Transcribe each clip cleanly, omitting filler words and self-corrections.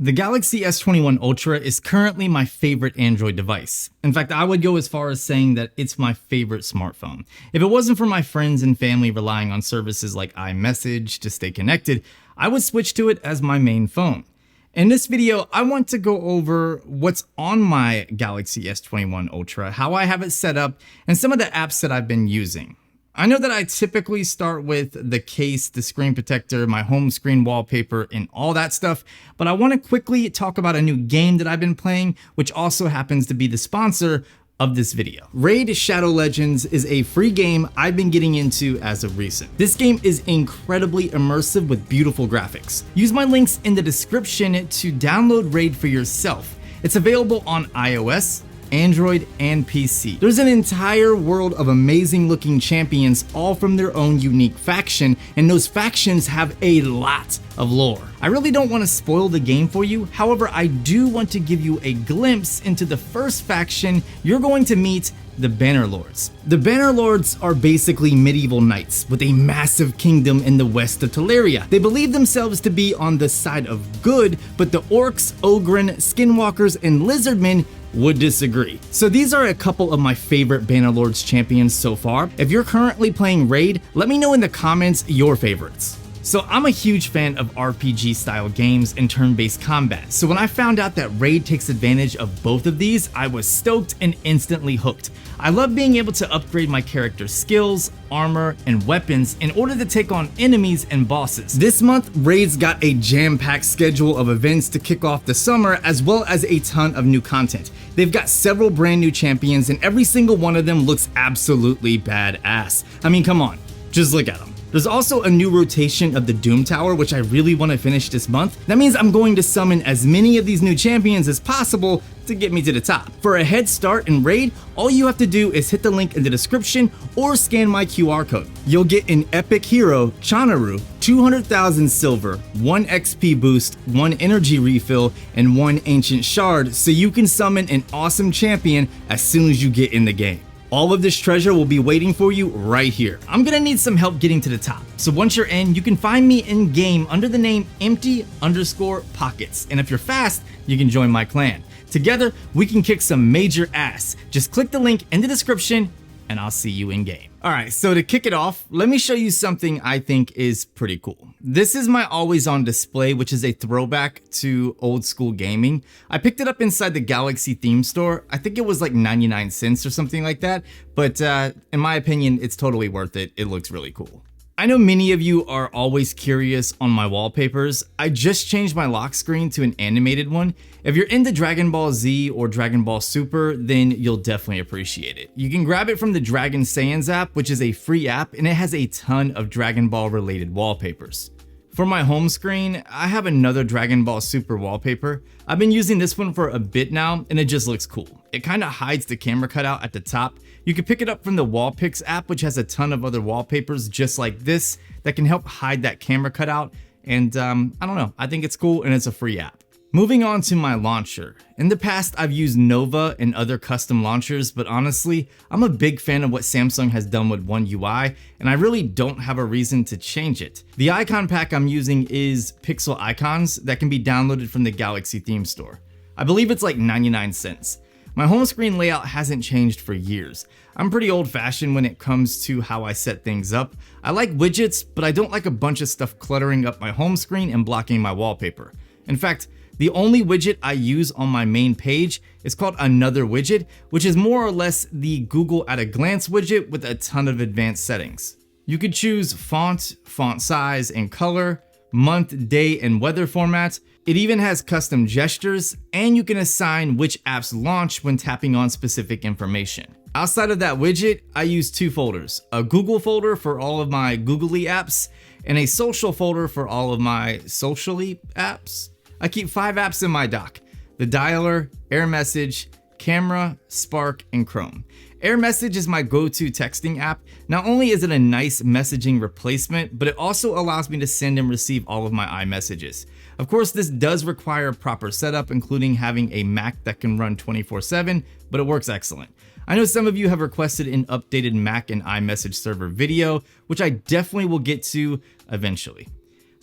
The Galaxy S21 Ultra is currently my favorite Android device. In fact, I would go as far as saying that it's my favorite smartphone. If it wasn't for my friends and family relying on services like iMessage to stay connected, I would switch to it as my main phone. In this video, I want to go over what's on my Galaxy S21 Ultra, how I have it set up, and some of the apps that I've been using. I know that I typically start with the case, the screen protector, my home screen wallpaper, and all that stuff, but I want to quickly talk about a new game that I've been playing, which also happens to be the sponsor of this video. Raid Shadow Legends is a free game I've been getting into as of recent. This game is incredibly immersive with beautiful graphics. Use my links in the description to download Raid for yourself. It's available on iOS, Android, and PC. There's an entire world of amazing looking champions, all from their own unique faction, and those factions have a lot of lore. I really don't want to spoil the game for you, however, I do want to give you a glimpse into the first faction you're going to meet, the Bannerlords. The Bannerlords are basically medieval knights with a massive kingdom in the west of Teleria. They believe themselves to be on the side of good, but the orcs, ogren, skinwalkers, and lizardmen would disagree. So these are a couple of my favorite Bannerlords champions so far. If you're currently playing Raid, let me know in the comments your favorites. So I'm a huge fan of RPG style games and turn-based combat, so when I found out that Raid takes advantage of both of these, I was stoked and instantly hooked. I love being able to upgrade my character's skills, armor, and weapons in order to take on enemies and bosses. This month, Raid's got a jam-packed schedule of events to kick off the summer, as well as a ton of new content. They've got several brand new champions, and every single one of them looks absolutely badass. I mean, come on, just look at them. There's also a new rotation of the Doom Tower, which I really want to finish this month. That means I'm going to summon as many of these new champions as possible to get me to the top. For a head start in Raid, all you have to do is hit the link in the description or scan my QR code. You'll get an epic hero, Chanaru, 200,000 silver, 1 XP boost, 1 energy refill, and 1 ancient shard, so you can summon an awesome champion as soon as you get in the game. All of this treasure will be waiting for you right here. I'm gonna need some help getting to the top. So once you're in, you can find me in game under the name empty_pockets. And if you're fast, you can join my clan. Together, we can kick some major ass. Just click the link in the description and I'll see you in game. All right, so to kick it off, let me show you something I think is pretty cool. This is my always on display, which is a throwback to old school gaming. I picked it up inside the Galaxy theme store. I think it was like 99 cents or something like that, but in my opinion, it's totally worth it. It looks really cool. I know many of you are always curious on my wallpapers. I just changed my lock screen to an animated one. If you're into Dragon Ball Z or Dragon Ball Super, then you'll definitely appreciate it. You can grab it from the Dragon Saiyans app, which is a free app, and it has a ton of Dragon Ball related wallpapers. For my home screen, I have another Dragon Ball Super wallpaper. I've been using this one for a bit now, and it just looks cool. It kind of hides the camera cutout at the top. You can pick it up from the Wallpapers app, which has a ton of other wallpapers just like this that can help hide that camera cutout. And I don't know, I think it's cool and it's a free app. Moving on to my launcher. In the past, I've used Nova and other custom launchers, but honestly, I'm a big fan of what Samsung has done with One UI, and I really don't have a reason to change it. The icon pack I'm using is Pixel Icons that can be downloaded from the Galaxy theme store. I believe it's like 99 cents. My home screen layout hasn't changed for years. I'm pretty old-fashioned when it comes to how I set things up. I like widgets, but I don't like a bunch of stuff cluttering up my home screen and blocking my wallpaper. In fact, the only widget I use on my main page is called Another Widget, which is more or less the Google at a glance widget with a ton of advanced settings. You could choose font, font size, and color, month, day, and weather formats. It even has custom gestures, and you can assign which apps launch when tapping on specific information. Outside of that widget, I use 2 folders, a Google folder for all of my googly apps, and a social folder for all of my socially apps. I keep 5 apps in my dock: the dialer, AirMessage, Camera, Spark, and Chrome. AirMessage is my go-to texting app. Not only is it a nice messaging replacement, but it also allows me to send and receive all of my iMessages. Of course, this does require proper setup, including having a Mac that can run 24/7, but it works excellent. I know some of you have requested an updated Mac and iMessage server video, which I definitely will get to eventually.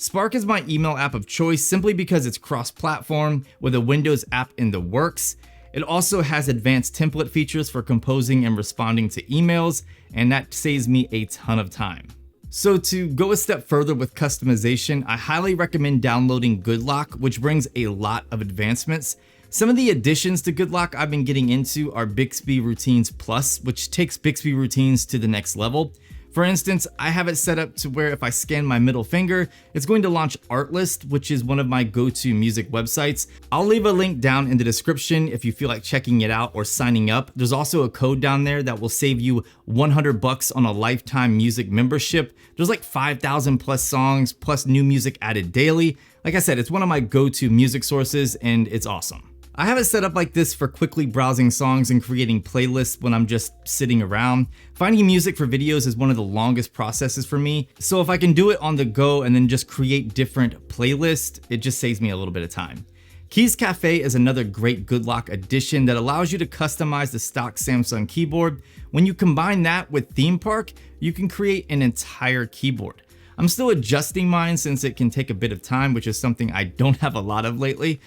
Spark is my email app of choice simply because it's cross-platform with a Windows app in the works. It also has advanced template features for composing and responding to emails, and that saves me a ton of time. So to go a step further with customization, I highly recommend downloading Goodlock, which brings a lot of advancements. Some of the additions to Goodlock I've been getting into are Bixby Routines Plus, which takes Bixby Routines to the next level. For instance, I have it set up to where if I scan my middle finger, it's going to launch Artlist, which is one of my go-to music websites. I'll leave a link down in the description if you feel like checking it out or signing up. There's also a code down there that will save you $100 on a lifetime music membership. There's like 5,000 plus songs, plus new music added daily. Like I said, it's one of my go-to music sources and it's awesome. I have it set up like this for quickly browsing songs and creating playlists when I'm just sitting around. Finding music for videos is one of the longest processes for me, so if I can do it on the go and then just create different playlists, it just saves me a little bit of time. Keys Cafe is another great Goodlock addition that allows you to customize the stock Samsung keyboard. When you combine that with Theme Park, you can create an entire keyboard. I'm still adjusting mine since it can take a bit of time, which is something I don't have a lot of lately.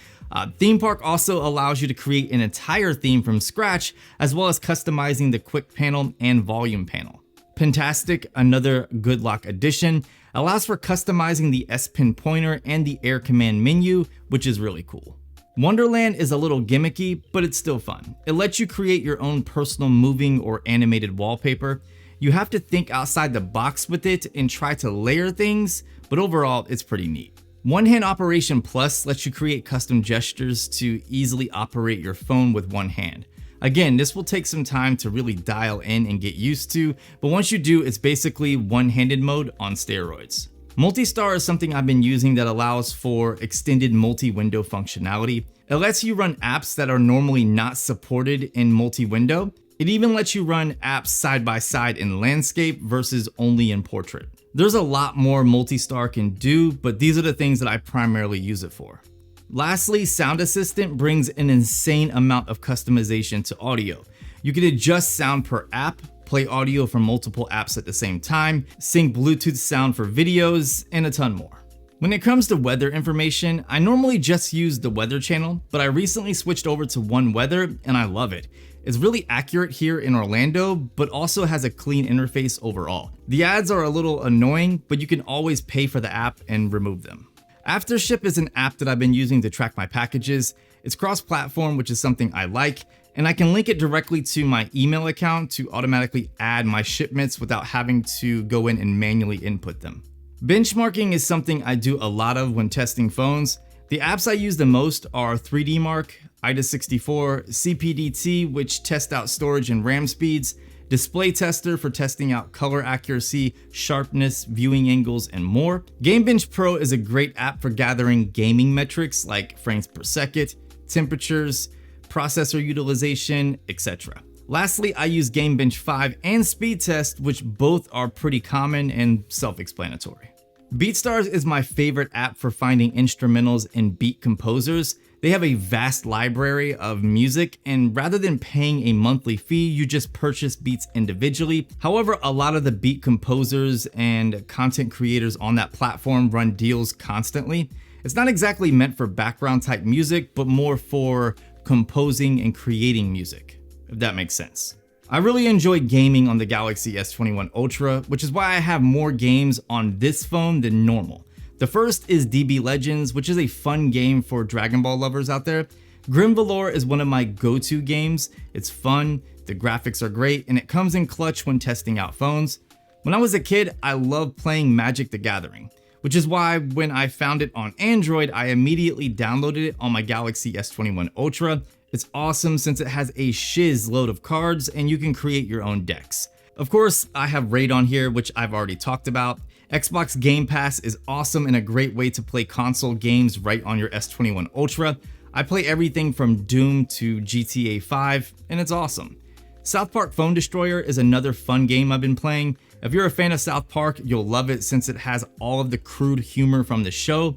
Theme Park also allows you to create an entire theme from scratch, as well as customizing the quick panel and volume panel. Pentastic, another Goodlock addition, allows for customizing the S Pen pointer and the Air Command menu, which is really cool. Wonderland is a little gimmicky, but it's still fun. It lets you create your own personal moving or animated wallpaper. You have to think outside the box with it and try to layer things, but overall, it's pretty neat. One Hand Operation Plus lets you create custom gestures to easily operate your phone with one hand. Again, this will take some time to really dial in and get used to, but once you do, it's basically one-handed mode on steroids. Multistar is something I've been using that allows for extended multi-window functionality. It lets you run apps that are normally not supported in multi-window. It even lets you run apps side by side in landscape versus only in portrait. There's a lot more Multistar can do, but these are the things that I primarily use it for. Lastly, Sound Assistant brings an insane amount of customization to audio. You can adjust sound per app, play audio from multiple apps at the same time, sync Bluetooth sound for videos, and a ton more. When it comes to weather information, I normally just use the Weather channel, but I recently switched over to One Weather and I love it. It's really accurate here in Orlando, but also has a clean interface overall. The ads are a little annoying, but you can always pay for the app and remove them. Aftership is an app that I've been using to track my packages. It's cross-platform, which is something I like, and I can link it directly to my email account to automatically add my shipments without having to go in and manually input them. Benchmarking is something I do a lot of when testing phones. The apps I use the most are 3D Mark, IDA64, CPDT, which test out storage and RAM speeds, Display Tester for testing out color accuracy, sharpness, viewing angles, and more. GameBench Pro is a great app for gathering gaming metrics like frames per second, temperatures, processor utilization, etc. Lastly, I use GameBench 5 and Speedtest, which both are pretty common and self-explanatory. BeatStars is my favorite app for finding instrumentals and beat composers. They have a vast library of music, and rather than paying a monthly fee, you just purchase beats individually. However, a lot of the beat composers and content creators on that platform run deals constantly. It's not exactly meant for background type music, but more for composing and creating music, if that makes sense. I really enjoy gaming on the Galaxy S21 Ultra, which is why I have more games on this phone than normal. The first is DB Legends, which is a fun game for Dragon Ball lovers out there. Grim Valor is one of my go-to games. It's fun, the graphics are great, and it comes in clutch when testing out phones. When I was a kid, I loved playing Magic the Gathering, which is why when I found it on Android, I immediately downloaded it on my Galaxy S21 Ultra. It's awesome since it has a shiz load of cards and you can create your own decks. Of course, I have Raid on here, which I've already talked about. Xbox Game Pass is awesome and a great way to play console games right on your S21 Ultra. I play everything from Doom to GTA 5, and it's awesome. South Park Phone Destroyer is another fun game I've been playing. If you're a fan of South Park, you'll love it since it has all of the crude humor from the show.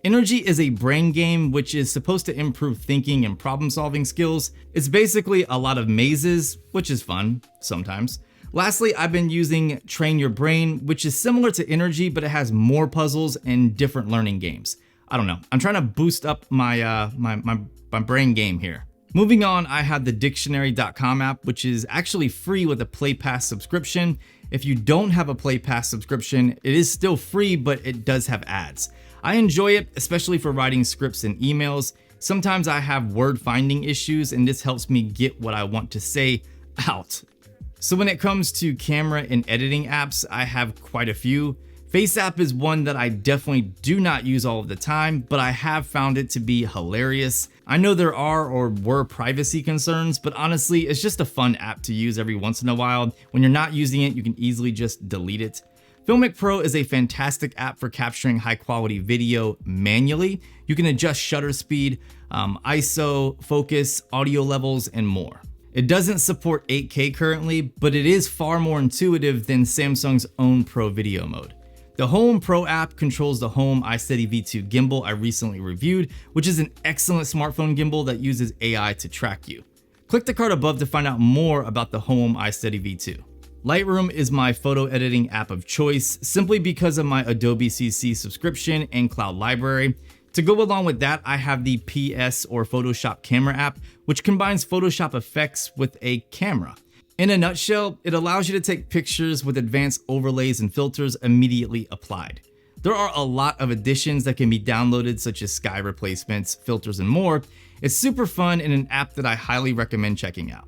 Energy is a brain game which is supposed to improve thinking and problem solving skills. It's basically a lot of mazes, which is fun sometimes. Lastly, I've been using Train Your Brain, which is similar to Energy, but it has more puzzles and different learning games. I don't know. I'm trying to boost up my brain game here. Moving on, I have the dictionary.com app, which is actually free with a Play Pass subscription. If you don't have a Play Pass subscription, it is still free, but it does have ads. I enjoy it, especially for writing scripts and emails. Sometimes I have word finding issues, and this helps me get what I want to say out. So when it comes to camera and editing apps, I have quite a few. FaceApp is one that I definitely do not use all of the time, but I have found it to be hilarious. I know there are or were privacy concerns, but honestly, it's just a fun app to use every once in a while. When you're not using it, you can easily just delete it. Filmic Pro is a fantastic app for capturing high quality video manually. You can adjust shutter speed, ISO, focus, audio levels, and more. It doesn't support 8K currently, but it is far more intuitive than Samsung's own Pro video mode. The Home Pro app controls the Home iSteady V2 gimbal I recently reviewed, which is an excellent smartphone gimbal that uses AI to track you. Click the card above to find out more about the Home iSteady V2. Lightroom is my photo editing app of choice, simply because of my Adobe CC subscription and cloud library. To go along with that, I have the PS or Photoshop camera app, which combines Photoshop effects with a camera. In a nutshell, it allows you to take pictures with advanced overlays and filters immediately applied. There are a lot of additions that can be downloaded, such as sky replacements, filters, and more. It's super fun and an app that I highly recommend checking out.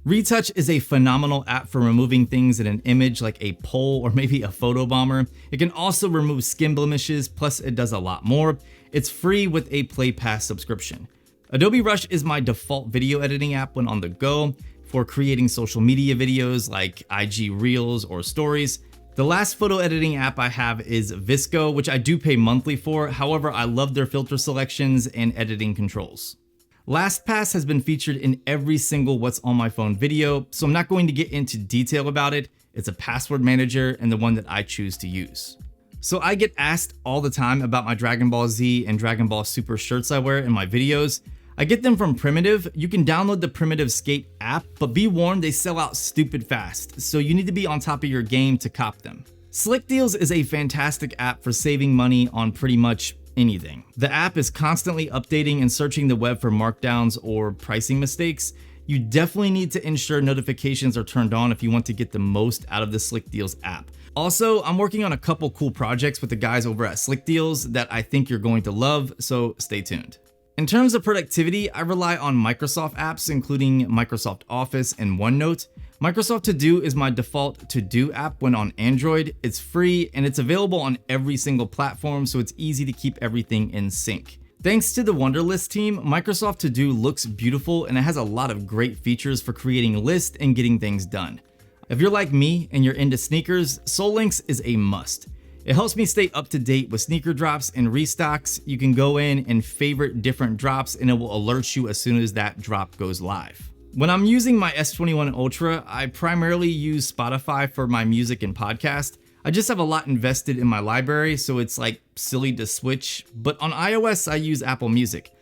Retouch is a phenomenal app for removing things in an image like a pole or maybe a photo bomber. It can also remove skin blemishes, plus it does a lot more. It's free with a Play Pass subscription. Adobe Rush is my default video editing app when on the go for creating social media videos like IG Reels or Stories. The last photo editing app I have is Visco, which I do pay monthly for. However, I love their filter selections and editing controls. LastPass has been featured in every single What's on My Phone video, so I'm not going to get into detail about it. It's a password manager and the one that I choose to use. So I get asked all the time about my Dragon Ball Z and Dragon Ball Super shirts I wear in my videos. I get them from Primitive. You can download the Primitive Skate app, but be warned, they sell out stupid fast, so you need to be on top of your game to cop them. Slick Deals is a fantastic app for saving money on pretty much anything. The app is constantly updating and searching the web for markdowns or pricing mistakes. You definitely need to ensure notifications are turned on if you want to get the most out of the Slick Deals app. Also, I'm working on a couple cool projects with the guys over at Slick Deals that I think you're going to love, so stay tuned. In terms of productivity, I rely on Microsoft apps, including Microsoft Office and OneNote. Microsoft To Do is my default to-do app when on Android. It's free and it's available on every single platform, so it's easy to keep everything in sync. Thanks to the Wunderlist team, Microsoft To Do looks beautiful and it has a lot of great features for creating lists and getting things done. If you're like me and you're into sneakers, SoulLinks is a must. It helps me stay up to date with sneaker drops and restocks. You can go in and favorite different drops and it will alert you as soon as that drop goes live. When I'm using my S21 Ultra, I primarily use Spotify for my music and podcast. I just have a lot invested in my library, so it's like silly to switch, but on iOS I use Apple Music.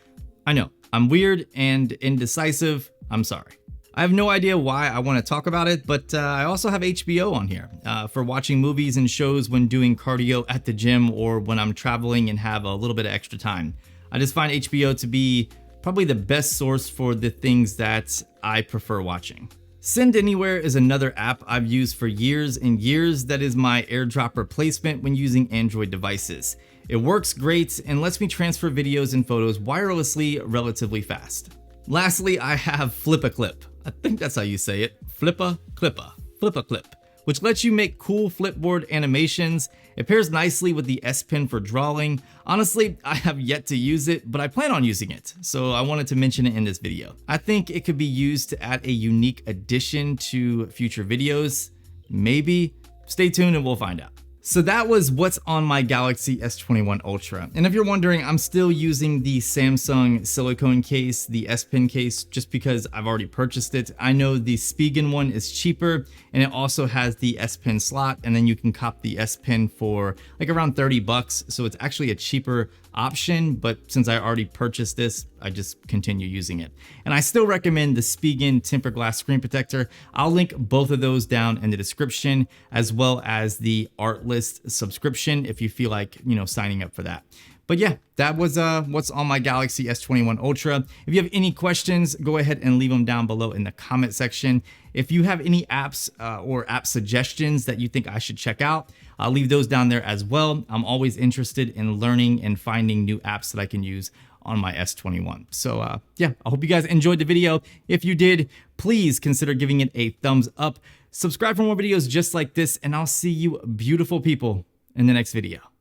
I know, I'm weird and indecisive, I'm sorry. I have no idea why I want to talk about it, but I also have HBO on here for watching movies and shows when doing cardio at the gym or when I'm traveling and have a little bit of extra time. I just find HBO to be probably the best source for the things that I prefer watching. Send Anywhere is another app I've used for years and years that is my AirDrop replacement when using Android devices. It works great and lets me transfer videos and photos wirelessly relatively fast. Lastly, I have Flip-a-Clip. I think that's how you say it. Flip-a-Clip, which lets you make cool flipboard animations. It pairs nicely with the S Pen for drawing. Honestly, I have yet to use it, but I plan on using it, so I wanted to mention it in this video. I think it could be used to add a unique addition to future videos. Maybe. Stay tuned and we'll find out. So that was what's on my Galaxy S21 Ultra. And if you're wondering, I'm still using the Samsung silicone case, the S Pen case, just because I've already purchased it. I know the Spigen one is cheaper and it also has the S Pen slot, and then you can cop the S Pen for like around $30. So it's actually a cheaper option, but since I already purchased this, I just continue using it. And I still recommend the Spigen tempered glass screen protector. I'll link both of those down in the description, as well as the Artlist subscription if you feel like, signing up for that. But yeah, that was what's on my Galaxy S21 Ultra. If you have any questions, go ahead and leave them down below in the comment section. If you have any apps or app suggestions that you think I should check out, I'll leave those down there as well. I'm always interested in learning and finding new apps that I can use on my S21. So yeah, I hope you guys enjoyed the video. If you did, please consider giving it a thumbs up. Subscribe for more videos just like this, and I'll see you beautiful people in the next video.